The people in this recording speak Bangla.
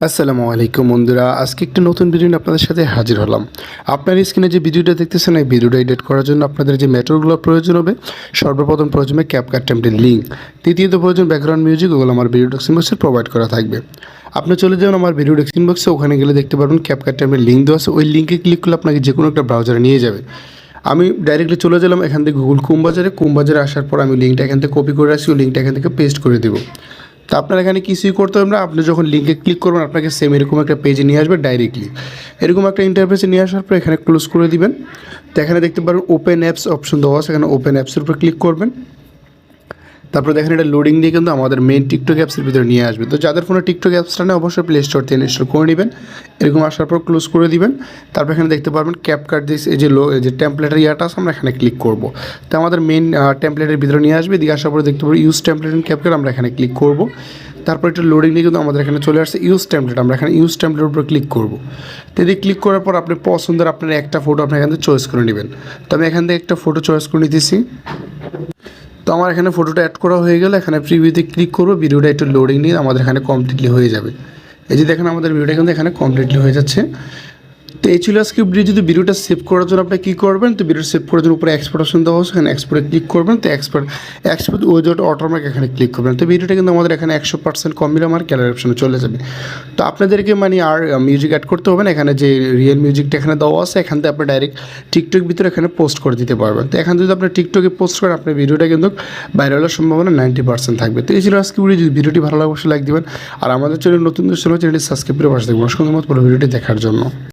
আসসালামু আলাইকুম বন্ধুরা, আজকে একটা নতুন ভিডিও নিয়ে আপনাদের সাথে হাজির হলাম। আপনার স্ক্রিনে যে ভিডিওটা দেখতেছেন, এই ভিডিওটা এডিট করার জন্য আপনাদের যে ম্যাটারগুলো প্রয়োজন হবে, সর্বপ্রথম প্রয়োজন হবে ক্যাপকাট টেমপ্লেট লিঙ্ক। দ্বিতীয়ত প্রয়োজন ব্যাকগ্রাউন্ড মিউজিক, ওগুলো আমার ভিডিও ডেসক্রিপশন বক্সে প্রোভাইড করা থাকবে। আপনি চলে যাবেন আমার ভিডিও ডেসক্রিপশন বক্সে, ওখানে গেলে দেখতে পারবেন ক্যাপকাট টেমপ্লেট লিঙ্ক দেওয়া আছে। ওই লিঙ্কে ক্লিক করলে আপনাকে যে কোনো একটা ব্রাউজারে নিয়ে যাবে। আমি ডাইরেক্টলি চলে গেলাম এখান থেকে গুগল কুমবাজারে আসার পর আমি লিঙ্কটা এখান থেকে কপি করে রাখছি, ওই লিঙ্কটা এখান থেকে পেস্ট করে দেবো। তো আপনার এখানে কিছুই করতে হবে না, আপনি যখন লিঙ্কে ক্লিক করবেন আপনাকে সেম এরকম একটা পেজে নিয়ে আসবে ডাইরেক্টলি। এরকম একটা ইন্টারফেসে নিয়ে আসার পর এখানে ক্লোজ করে দিবেন। তো এখানে দেখতে পারবেন ওপেন অ্যাপস অপশন দেওয়া আছে, এখানে ওপেন অ্যাপসের উপর ক্লিক করবেন। তারপর দেখেন এটা লোডিং দিয়ে কিন্তু আমাদের মেন টিকটক অ্যাপসের ভিতরে নিয়ে আসবে। তো যাদের ফোনে টিকটক অ্যাপসটা নেই অবশ্যই প্লে স্টোর থেকে ইনস্টল করে নেবেন। এরকম আসার পর ক্লোজ করে দিবেন। তারপর এখানে দেখতে পারবেন ক্যাপকাট দিস, এই যে টেমপ্লেটের ইয়াটা আছে, আমরা এখানে ক্লিক করব। তো আমাদের মেন টেমপ্লেটের ভিতরে নিয়ে আসবে। দিয়ে আসার পরে দেখতে পাবো ইউজ টেমপ্লেট ইন ক্যাপকাট, আমরা এখানে ক্লিক করব। তারপর একটু লোডিং নিয়ে কিন্তু আমাদের এখানে চলে আসছে ইউজ টেমপ্লেট, আমরা এখানে ইউজ টেমপ্লেটের উপর ক্লিক করব। তো এদিকে ক্লিক করার পর আপনি পছন্দের আপনার একটা ফটো আপনি এখান থেকে চয়েস করে নেবেন। তো আমি এখান থেকে একটা ফটো চয়েস করে নিতেছি। তো আমার এখানে ফটোটা অ্যাড করা হয়ে গেলে এখানে প্রিভিউতে ক্লিক করবো। ভিডিওটা একটু লোডিং নিয়ে আমাদের এখানে কমপ্লিটলি হয়ে যাবে। এই যে দেখেন আমাদের ভিডিওটা কিন্তু এখানে কমপ্লিটলি হয়ে যাচ্ছে। তো এই ছিল আজকে ভিডিও। যদি ভিডিওটা সেভ করার জন্য আপনি কী করবেন, তো ভিডিওটা সেভ করার জন্য উপরে এক্সপোর্ট অপশন দেওয়া হচ্ছে, এখানে এক্সপোর্টে ক্লিক করবেন। তো এক্সপোর্ট উইদাউট ওয়াটারমার্ক এখানে ক্লিক করবেন। তো ভিডিওটা কিন্তু আমাদের এখানে 100% কমপ্লিট আমার ক্যালার অপশনে চলে যাবে। তো আপনাদেরকে আর মিউজিক অ্যাড করতে হবে না, এখানে যে রিয়েল মিউজিকটা এখানে দেওয়া আছে এখান থেকে আপনি ডাইরেক্ট টিকটক ভিতরে এখানে পোস্ট করে দিতে পারবেন। তো এখানে যদি আপনি টিকটকে পোস্ট করেন আপনার ভিডিওটা কিন্তু ভাইরালের সম্ভাবনা 90% থাকবে। তো এই ছিল আজকে ভিডিও। যদি ভিডিওটি ভালো লাগে অবশ্যই লাইক দিবেন। আর আমাদের চ্যানেল নতুন চ্যানেলটি সাবস্ক্রাইব করে পাশে থাকবেন। অসংখ্য ধন্যবাদ পুরো ভিডিওটি দেখার জন্য।